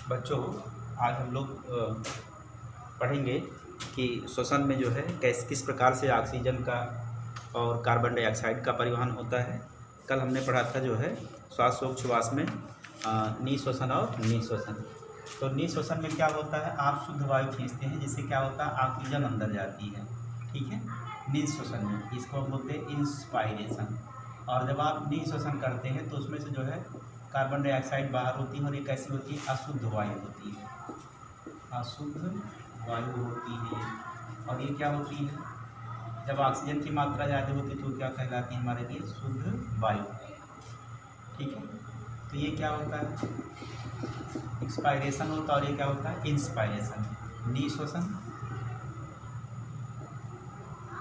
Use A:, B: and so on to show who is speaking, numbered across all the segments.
A: बच्चों, आज हम लोग पढ़ेंगे कि श्वसन में जो है किस प्रकार से ऑक्सीजन का और कार्बन डाइऑक्साइड का परिवहन होता है। कल हमने पढ़ा था जो है श्वासोच्छ्वास में निःश्वसन और निःश्वसन। तो निःश्वसन में क्या होता है, आप शुद्ध वायु खींचते हैं जिससे क्या होता है, ऑक्सीजन अंदर जाती है। ठीक है, निःश्वसन में इसको हम बोलते हैं इंस्पायरेशन। और जब आप निःश्वसन करते हैं तो उसमें से जो है कार्बन डाइऑक्साइड बाहर होती है और ये कैसी होती है, अशुद्ध वायु होती है, अशुद्ध वायु होती है। और ये क्या होती है, जब ऑक्सीजन की मात्रा ज़्यादा होती है तो क्या कहलाती है हमारे लिए, शुद्ध वायु। ठीक है, तो ये क्या होता है, एक्सपायरेशन होता है और ये क्या होता है, इंस्पायरेशन। निःश्वसन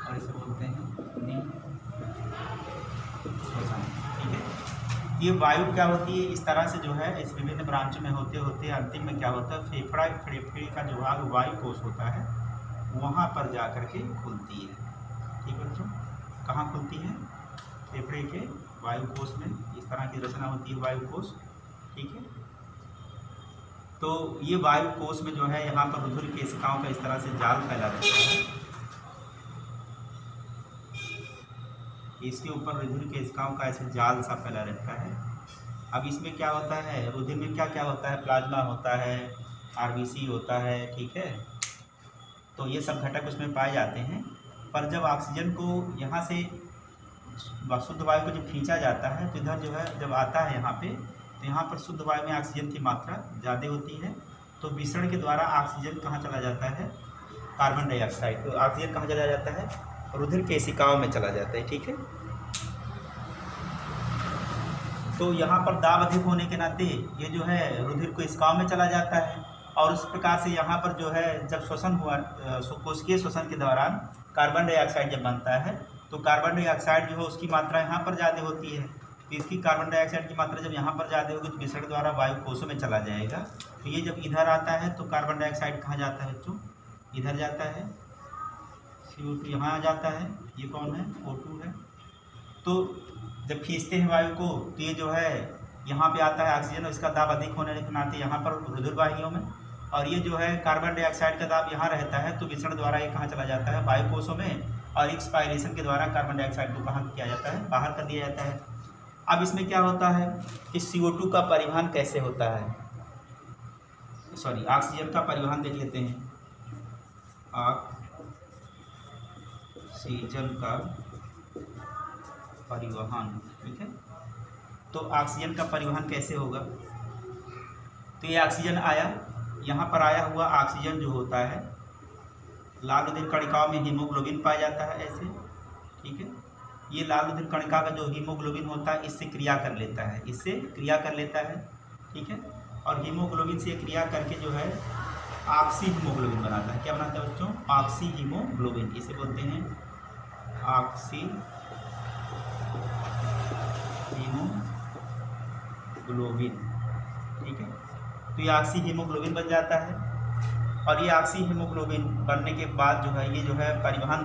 A: और इसे बोलते हैं निःश्वसन। ठीक है, ये वायु क्या होती है, इस तरह से जो है इस विभिन्न ब्रांचों में होते होते अंतिम में क्या होता है, फेफड़े का जो भाग वायु कोश होता है वहाँ पर जा कर के खुलती है। ठीक है बच्चों, कहाँ खुलती है, फेफड़े के वायु कोश में इस तरह की रचना होती है वायु कोश। ठीक है, तो ये वायु कोश में जो है यहाँ पर रुधिर केशिकाओं का इस तरह से जाल फैला रहता है, इसके ऊपर रुधिर केशिकाओं का ऐसे जाल सा फैला रहता है। अब इसमें क्या होता है, रुधिर में क्या क्या होता है, प्लाज्मा होता है, आरबीसी होता है। ठीक है, तो ये सब घटक उसमें पाए जाते हैं। पर जब ऑक्सीजन को यहाँ से शुद्ध वायु को जब खींचा जाता है तो इधर जो है जब आता है यहाँ पे, तो यहाँ पर शुद्ध वायु में ऑक्सीजन की मात्रा ज़्यादा होती है। तो विसरण के द्वारा ऑक्सीजन कहाँ चला जाता है, कार्बन डाइऑक्साइड, तो ऑक्सीजन कहाँ चला जाता है, रुधिर केशिकाओं में चला जाता है। ठीक है, तो यहाँ पर दाब अधिक होने के नाते ये जो है रुधिर कोशिकाओं में चला जाता है और उस प्रकार से यहाँ पर जो है जब श्वसन हुआ, कोशिकीय श्वसन के दौरान कार्बन डाइऑक्साइड जब बनता है तो कार्बन डाइऑक्साइड जो है उसकी मात्रा यहाँ पर ज़्यादा होती है। तो इसकी कार्बन डाइऑक्साइड की मात्रा जब यहाँ पर ज़्यादा होगी तो विसरण द्वारा वायु कोशों में चला जाएगा। तो ये जब इधर आता है तो कार्बन डाइऑक्साइड कहाँ जाता है बच्चों, इधर जाता है, CO2 यहाँ आ जाता है, ये कौन है, O2 है। तो जब खींचते हैं वायु को तो ये जो है यहाँ पे आता है ऑक्सीजन और इसका दाब अधिक होने के नाते यहाँ पर रुधिर वाहिनियों में, और ये जो है कार्बन डाइऑक्साइड का दाब यहाँ रहता है तो विसरण द्वारा ये कहाँ चला जाता है, वायु कोशों में, और एक्सपायरेशन के द्वारा कार्बन डाइऑक्साइड को कहाँ किया जाता है, बाहर कर दिया जाता है। अब इसमें क्या होता है कि CO2 का परिवहन कैसे होता है, सॉरी ऑक्सीजन का परिवहन देख लेते हैं। ऑक्सीजन का परिवहन, ठीक है, तो ऑक्सीजन का परिवहन कैसे होगा, तो ये ऑक्सीजन आया, यहाँ पर आया हुआ ऑक्सीजन जो होता है लाल रुधिर कणिकाओं में हीमोग्लोबिन पाया जाता है ऐसे। ठीक है, ये लाल रुधिर कणिका का जो हीमोग्लोबिन होता है इससे क्रिया कर लेता है, इससे क्रिया कर लेता है। ठीक है, और हीमोग्लोबिन से क्रिया करके जो है ऑक्सी हीमोग्लोबिन बनाता है। क्या बनाता है बच्चों, ऑक्सी हीमोग्लोबिन, इसे बोलते हैं ऑक्सी हीमोग्लोबिन। ठीक है, तो ये ऑक्सी हीमोग्लोबिन बन जाता है और ये ऑक्सी हीमोग्लोबिन बनने के बाद जो है ये जो है परिवहन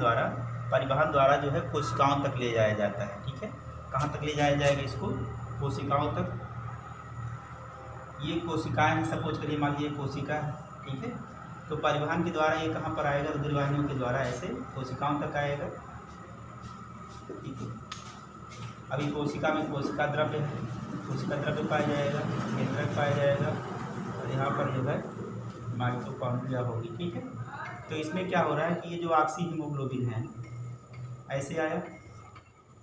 A: द्वारा जो है कोशिकाओं तक ले जाया जाता है। ठीक है, कहाँ तक ले जाया जाएगा इसको, कोशिकाओं तक। ये कोशिकाएं हैं, सपोज करिए मान लीजिए कोशिका है। ठीक है, तो परिवहन के द्वारा ये कहाँ पर आएगा, रुधिर वाहिनियों के द्वारा ऐसे कोशिकाओं तक आएगा। ठीक है, अभी कोशिका में कोशिका द्रव्य है, कोशिका द्रव्य पाया जाएगा, केंद्रक पाया जाएगा और यहाँ पर जो है माइटोकॉन्ड्रिया होगी। ठीक है, तो इसमें क्या हो रहा है कि ये जो ऑक्सी हीमोग्लोबिन है ऐसे आया,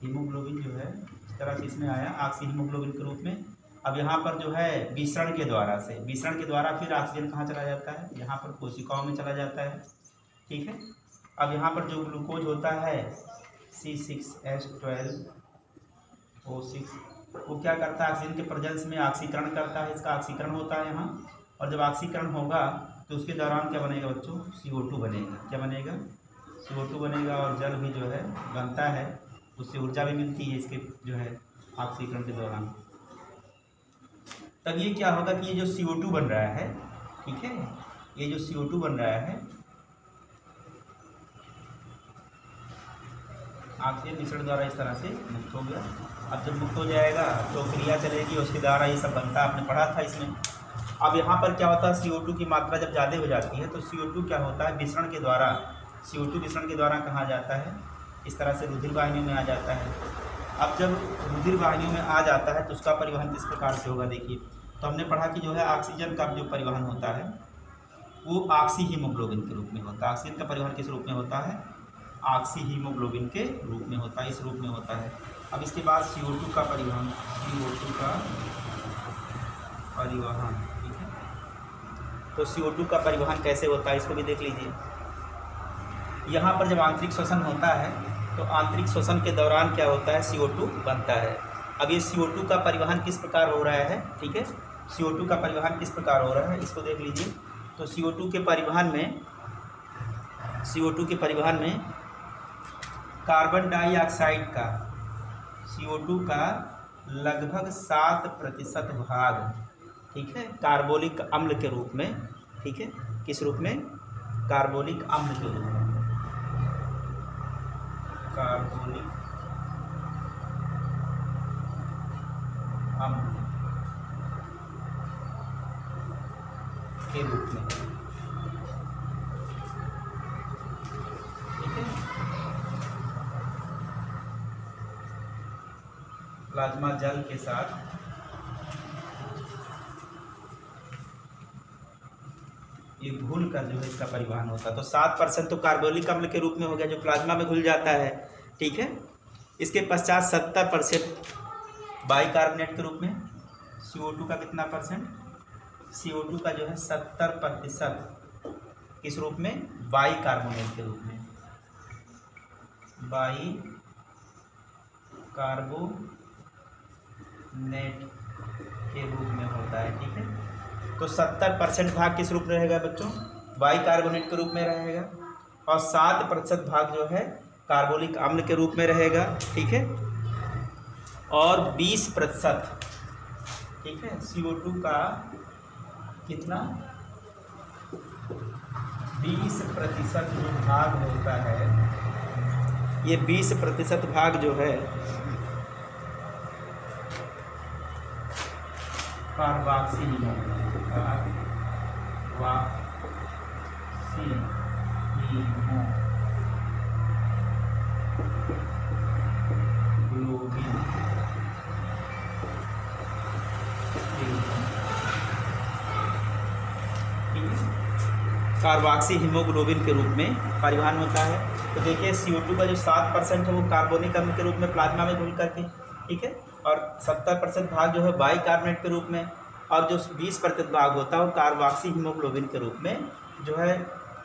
A: हीमोग्लोबिन जो है इस तरह से इसमें आया ऑक्सी हीमोग्लोबिन के रूप में। अब यहाँ पर जो है विसरण के द्वारा फिर ऑक्सीजन कहाँ चला जाता है, यहाँ पर कोशिकाओं में चला जाता है। ठीक है, अब यहाँ पर जो ग्लूकोज होता है C6H12O6 वो क्या करता है, ऑक्सीजन के प्रेजेंस में ऑक्सीकरण करता है, इसका ऑक्सीकरण होता है यहाँ, और जब ऑक्सीकरण होगा तो उसके दौरान क्या बनेगा बच्चों, CO2 बनेगा। क्या बनेगा, CO2 बनेगा और जल भी जो है बनता है, उससे ऊर्जा भी मिलती है इसके जो है ऑक्सीकरण के दौरान। तब ये क्या होगा कि ये जो CO2 बन रहा है, ठीक है, ये जो CO2 बन रहा है ऑक्सीजन मिश्रण द्वारा इस तरह से मुक्त हो गया। अब जब मुक्त हो जाएगा तो क्रिया चलेगी, उसके द्वारा ये सब बनता, आपने पढ़ा था इसमें अब यहाँ पर क्या होता है, CO2 की मात्रा जब ज़्यादा हो जाती है तो CO2 क्या होता है, विसरण के द्वारा, CO2 विसरण के द्वारा कहाँ जाता है, इस तरह से रुधिर वाहिनियों में आ जाता है। अब जब रुधिर वाहिनियों में आ जाता है तो उसका परिवहन किस प्रकार से होगा, देखिए। तो हमने पढ़ा कि जो है ऑक्सीजन का जो परिवहन होता है वो ऑक्सी हीमोग्लोबिन के रूप में होता है। ऑक्सीजन का परिवहन किस रूप में होता है, ऑक्सी हीमोग्लोबिन के रूप में होता है, इस रूप में होता है। अब इसके बाद CO2 का परिवहन, CO2 का परिवहन, ठीक है। तो CO2 का परिवहन कैसे होता है इसको भी देख लीजिए। यहाँ पर जब आंतरिक श्वसन होता है तो आंतरिक श्वसन के दौरान क्या होता है, CO2 बनता है। अब ये CO2 का परिवहन किस प्रकार हो रहा है, ठीक है, CO2 का परिवहन किस प्रकार हो रहा है इसको देख लीजिए। तो CO2 के परिवहन में कार्बन डाइऑक्साइड का, CO2 का लगभग 7% भाग, ठीक है, कार्बोलिक अम्ल के रूप में, ठीक है, किस रूप में, कार्बोलिक अम्ल के रूप में, कार्बोलिक अम्ल के रूप में, ठीक है, प्लाज्मा जल के साथ ये घुल कर जो है इसका परिवहन होता है। तो 7% तो कार्बोलिक अम्ल के रूप में हो गया जो प्लाज्मा में घुल जाता है, ठीक है। इसके पश्चात 70% बाइकार्बोनेट के रूप में, CO2 का कितना परसेंट, CO2 का जो है 70% किस रूप में, बाइकार्बोनेट के रूप में, बाइकार्बोनेट के रूप में होता है, ठीक है। तो 70% भाग किस रूप में रहेगा बच्चों, बाइकार्बोनेट के रूप में रहेगा, और 7% भाग जो है कार्बोलिक अम्ल के रूप में रहेगा, ठीक है। और 20%, ठीक है, CO2 का कितना, 20% जो भाग होता है, ये 20% भाग जो है कार्बोक्सी हीमोग्लोबिन कार्बोक्सी हीमोग्लोबिन के रूप में परिवहन होता है। तो देखिए CO2 का जो 7% है वो कार्बोनिक अम्ल के रूप में प्लाज्मा में घुल करके, ठीक है, और 70% भाग जो है बाइकार्बोनेट के रूप में, और जो 20% भाग होता है वो कार्बोक्सी हीमोग्लोबिन के रूप में जो है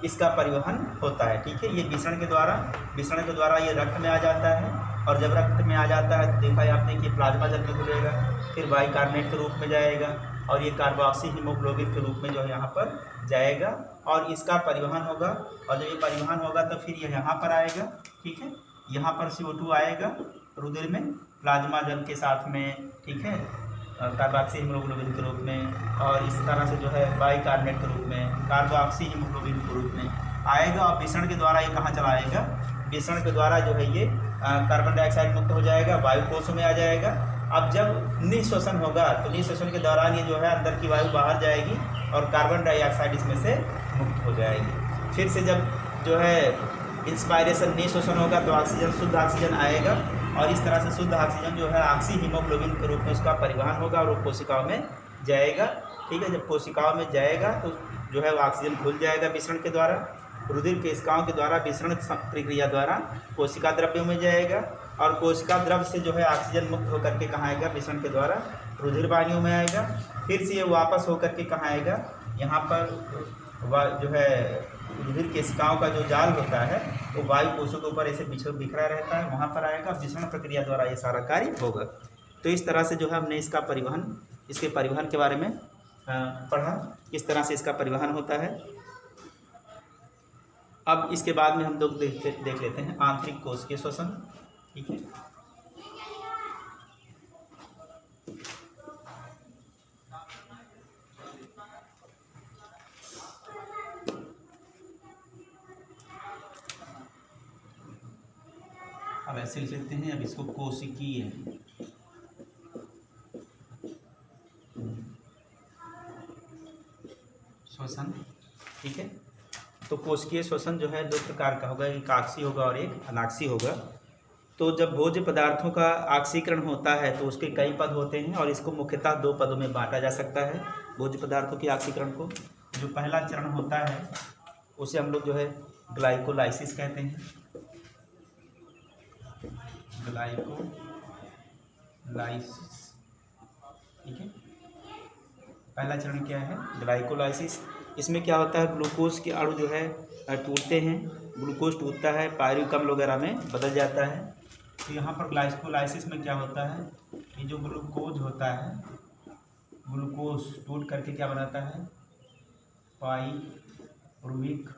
A: इसका परिवहन होता है, ठीक है। ये विसरण के द्वारा ये रक्त में आ जाता है, और जब रक्त में आ जाता है तो देखा है आपने कि प्लाज्मा जल में घुलेगा, फिर बाइकार्बोनेट के रूप में जाएगा, और ये कार्बोक्सी हीमोग्लोबिन के रूप में जो है यहाँ पर जाएगा, और इसका परिवहन होगा। और जब ये परिवहन होगा तो फिर ये यहाँ पर आएगा, ठीक है, यहाँ पर CO2 आएगा रुधिर में प्लाज्मा जल के साथ में, ठीक है, कार्बोक्सी हीमोग्लोबिन के रूप में, और इस तरह से जो है बाइकार्बोनेट के रूप में कार्बोक्सी हीमोग्लोबिन के रूप में आएगा, और विसरण के द्वारा ये कहाँ चला आएगा, विसरण के द्वारा जो है ये कार्बन डाइऑक्साइड मुक्त हो जाएगा, वायु कोशों में आ जाएगा। अब जब निःश्वसन होगा तो निःश्वसन के दौरान ये जो है अंदर की वायु बाहर जाएगी और कार्बन डाइऑक्साइड इसमें से मुक्त हो जाएगी। फिर से जब जो है इंस्पायरेशन निःश्वसन होगा तो ऑक्सीजन, शुद्ध ऑक्सीजन आएगा, और इस तरह से शुद्ध ऑक्सीजन जो है ऑक्सी हीमोग्लोबिन के रूप में उसका परिवहन होगा और वो कोशिकाओं में जाएगा, ठीक है। जब कोशिकाओं में जाएगा तो जो है वो ऑक्सीजन घुल जाएगा विसरण के द्वारा, रुधिर केशिकाओं के द्वारा विसरण प्रक्रिया द्वारा कोशिका द्रव्यों में जाएगा, और कोशिका द्रव्य से जो है ऑक्सीजन मुक्त होकर के कहाँ आएगा, विसरण के द्वारा रुधिर वाहिनियों में आएगा। फिर से ये वापस होकर के कहाँ आएगा, यहाँ पर जो है रुधिर केशिकाओं का जो जाल होता है वो वायु कोशों के ऊपर ऐसे बिखरा रहता है, वहाँ पर आएगा, विसरण प्रक्रिया द्वारा ये सारा कार्य होगा। तो इस तरह से जो है हमने इसके परिवहन के बारे में पढ़ा, किस तरह से इसका परिवहन होता है। अब इसके बाद में हम लोग देख लेते हैं आंतरिक कोशिकीय श्वसन, ठीक है। अब ऐसे लिख लेते हैं, अब इसको कोशिकीय श्वसन, ठीक है। तो कोशिकीय श्वसन जो है दो प्रकार का होगा, एक आक्सीय होगा और एक अनाक्सीय होगा। तो जब भोज्य पदार्थों का आक्सीकरण होता है तो उसके कई पद होते हैं और इसको मुख्यतः दो पदों में बांटा जा सकता है भोज्य पदार्थों के आक्सीकरण को। जो पहला चरण होता है उसे हम लोग जो है ग्लाइकोलाइसिस कहते हैं, ग्लाइकोलाइसिस, ठीक है। पहला चरण क्या है? ग्लाइकोलाइसिस। इसमें क्या होता है, ग्लूकोज के अणु जो है टूटते हैं, ग्लूकोज टूटता है, पायरुविक अम्ल वगैरह में बदल जाता है। तो यहाँ पर ग्लाइकोलाइसिस में क्या होता है, ये जो ग्लूकोज होता है, ग्लूकोज टूट करके क्या बनाता है, पायरुविक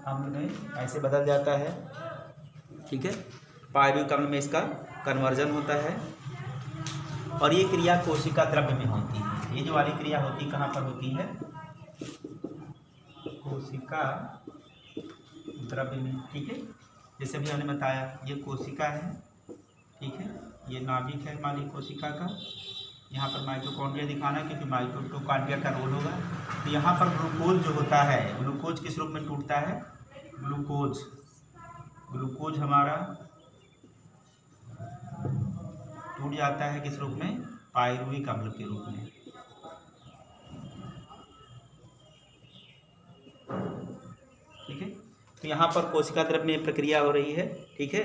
A: अम्ल में ऐसे बदल जाता है, ठीक है। पायरुविक अम्ल में इसका कन्वर्जन होता है और ये क्रिया कोशिका द्रव्य में होती है। ये जो वाली क्रिया होती है कहाँ पर होती है, कोशिका द्रव्य में, ठीक है। जैसे भी हमने बताया ये कोशिका है, ठीक है, ये नाभिक है हमारी कोशिका का। यहाँ पर माइटोकॉन्ड्रिया दिखाना क्योंकि माइटोकॉन्ड्रिया का रोल होगा। तो यहाँ पर ग्लूकोज जो होता है, ग्लूकोज किस रूप में टूटता है, ग्लूकोज हमारा टूट जाता है किस रूप में, पायरुविक अम्ल के रूप में, ठीक है। तो यहाँ पर कोशिका द्रव्य में प्रक्रिया हो रही है, ठीक है।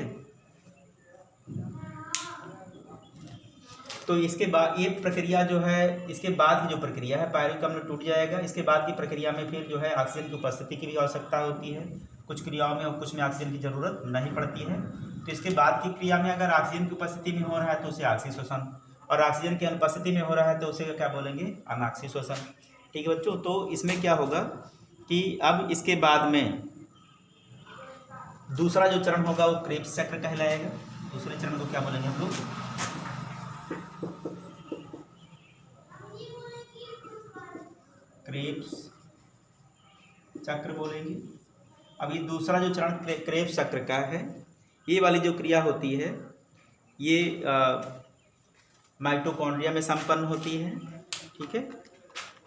A: तो इसके बाद ये प्रक्रिया जो है, इसके बाद की जो प्रक्रिया है, पायरुविक अम्ल टूट जाएगा, इसके बाद की प्रक्रिया में फिर जो है ऑक्सीजन की उपस्थिति की भी आवश्यकता होती है। कुछ क्रियाओं में और कुछ में ऑक्सीजन की जरूरत नहीं पड़ती है। तो इसके बाद की क्रिया में अगर ऑक्सीजन की उपस्थिति में हो रहा है तो उसे ऑक्सीय श्वसन, और ऑक्सीजन की अनुपस्थिति में हो रहा है तो उसे क्या बोलेंगे, अनाक्सीय श्वसन, ठीक है बच्चों। तो इसमें क्या होगा कि अब इसके बाद में दूसरा जो चरण होगा वो क्रेब्स चक्र कहलाएगा। दूसरे चरण को क्या बोलेंगे हम लोग, क्रेब्स चक्र बोलेंगे। अब ये दूसरा जो चरण क्रेब्स चक्र का है, ये वाली जो क्रिया होती है ये माइटोकॉन्ड्रिया में संपन्न होती है, ठीक है,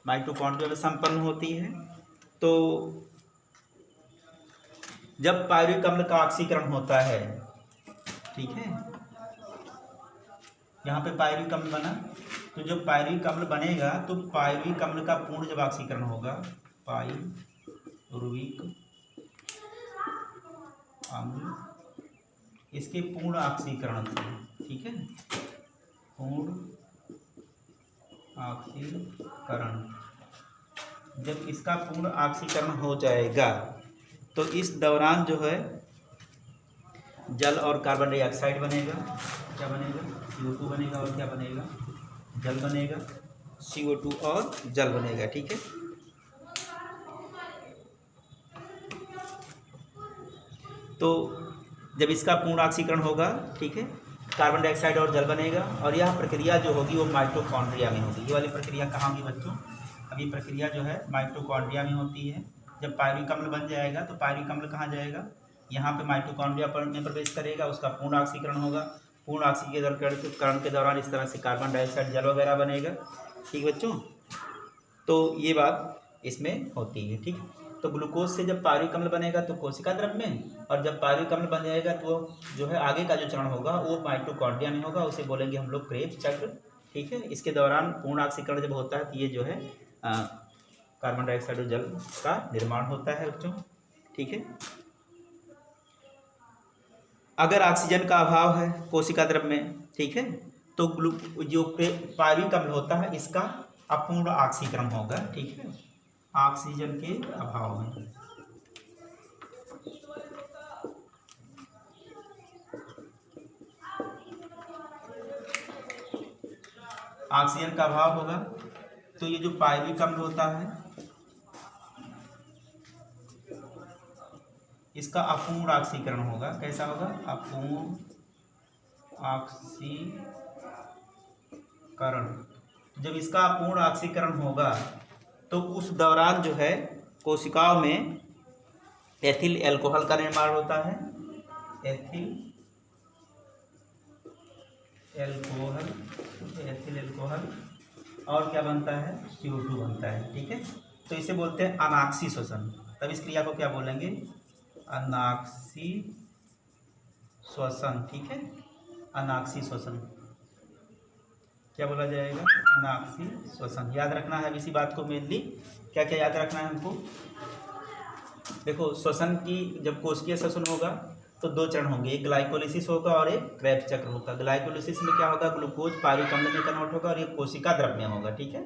A: माइटोकॉन्ड्रिया में संपन्न होती है। तो जब पायरुविक अम्ल का ऑक्सीकरण होता है, ठीक है, यहाँ पे पायरुविक अम्ल बना, तो जब पायरुविक अम्ल बनेगा तो पायरुविक अम्ल का पूर्ण जब ऑक्सीकरण होगा, पायरुविक अम्ल इसके पूर्ण ऑक्सीकरण से, ठीक है, पूर्ण ऑक्सीकरण, जब इसका पूर्ण ऑक्सीकरण हो जाएगा तो इस दौरान जो है जल और कार्बन डाइऑक्साइड बनेगा। क्या बनेगा, CO2 बनेगा और क्या बनेगा, जल बनेगा, CO2 और जल बनेगा, ठीक है। तो जब इसका पूर्ण ऑक्सीकरण होगा, ठीक है, कार्बन डाइऑक्साइड और जल बनेगा और यह प्रक्रिया जो होगी वो माइटोकॉन्ड्रिया में होगी। ये वाली प्रक्रिया कहाँ होगी बच्चों, अब ये प्रक्रिया जो है माइटोकॉन्ड्रिया में होती है। जब पायरुविक अम्ल बन जाएगा तो पायरुविक अम्ल कहाँ जाएगा, यहाँ पे माइटोकॉन्ड्रिया में प्रवेश करेगा, उसका पूर्ण ऑक्सीकरण होगा। पूर्ण ऑक्सीकरण के दौरान इस तरह से कार्बन डाइऑक्साइड जल वगैरह बनेगा, ठीक बच्चों। तो ये बात इसमें होती है, ठीक। तो ग्लूकोज से जब पायरुविक अम्ल बनेगा तो कोशिका द्रव्य में, और जब पायरुविक अम्ल बन जाएगा तो जो है आगे का जो चरण होगा वो माइटोकॉन्ड्रिया में होगा, उसे बोलेंगे हम लोग क्रेब्स चक्र, ठीक है। इसके दौरान पूर्ण ऑक्सीकरण जब होता है तो ये जो है कार्बन डाइऑक्साइड और जल का निर्माण होता है बच्चों, ठीक है। अगर ऑक्सीजन का अभाव है कोशिका द्रव्य में, ठीक है, तो जो पायरुविक अम्ल होता है इसका अपूर्ण ऑक्सीकरण होगा, ठीक है, ऑक्सीजन के अभाव में। ऑक्सीजन का अभाव होगा तो ये जो पायरुविक अम्ल होता है इसका अपूर्ण ऑक्सीकरण होगा। कैसा होगा, अपूर्ण ऑक्सीकरण। जब इसका अपूर्ण ऑक्सीकरण होगा तो उस दौरान जो है कोशिकाओं में एथिल एल्कोहल का निर्माण होता है, एथिल एल्कोहल और क्या बनता है, CO2 बनता है। ठीक है, तो इसे बोलते हैं अनाक्सी श्वसन। तब इस क्रिया को क्या बोलेंगे, अनाक्सी श्वसन। ठीक है, अनाक्सी श्वसन क्या बोला जाएगा, अनाक्सी श्वसन। याद रखना है इसी बात को मेनली, क्या क्या याद रखना है हमको। देखो श्वसन की, जब कोशिकीय श्वसन होगा तो दो चरण होंगे, एक ग्लाइकोलिसिस होगा और एक क्रेब्स चक्र होगा। ग्लाइकोलिसिस में क्या होगा, ग्लूकोज पायरिक अम्ल में कन्वर्ट होगा और ये कोशिका द्रव में होगा। ठीक है,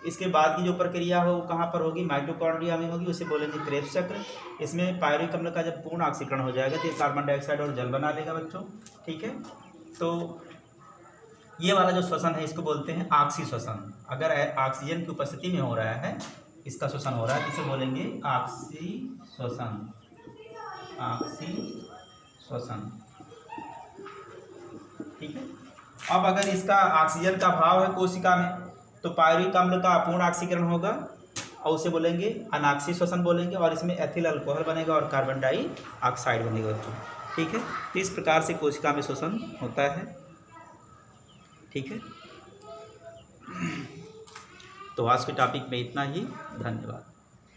A: इसके बाद की जो प्रक्रिया हो वो कहाँ पर होगी, माइटोकॉन्ड्रिया में होगी, उसे बोलेंगे क्रेब्स चक्र। इसमें पायरिक अम्ल का जब पूर्ण ऑक्सीकरण हो जाएगा तो ये कार्बन डाइऑक्साइड और जल बना देगा बच्चों। ठीक है, तो ये वाला जो श्वसन है इसको बोलते हैं ऑक्सी श्वसन। अगर ऑक्सीजन की उपस्थिति में हो रहा है, इसका श्वसन हो रहा है, इसे बोलेंगे ऑक्सी श्वसन, ऑक्सी श्वसन। ठीक है, अब अगर इसका ऑक्सीजन का अभाव है कोशिका में तो पायरिक अम्ल का अपूर्ण ऑक्सीकरण होगा और उसे बोलेंगे अनाक्सी श्वसन बोलेंगे, और इसमें एथिल अल्कोहल बनेगा और कार्बन डाइऑक्साइड बनेगा बच्चों। ठीक है, तो इस प्रकार से कोशिका में श्वसन होता है। ठीक है, तो आज के टॉपिक में इतना ही, धन्यवाद।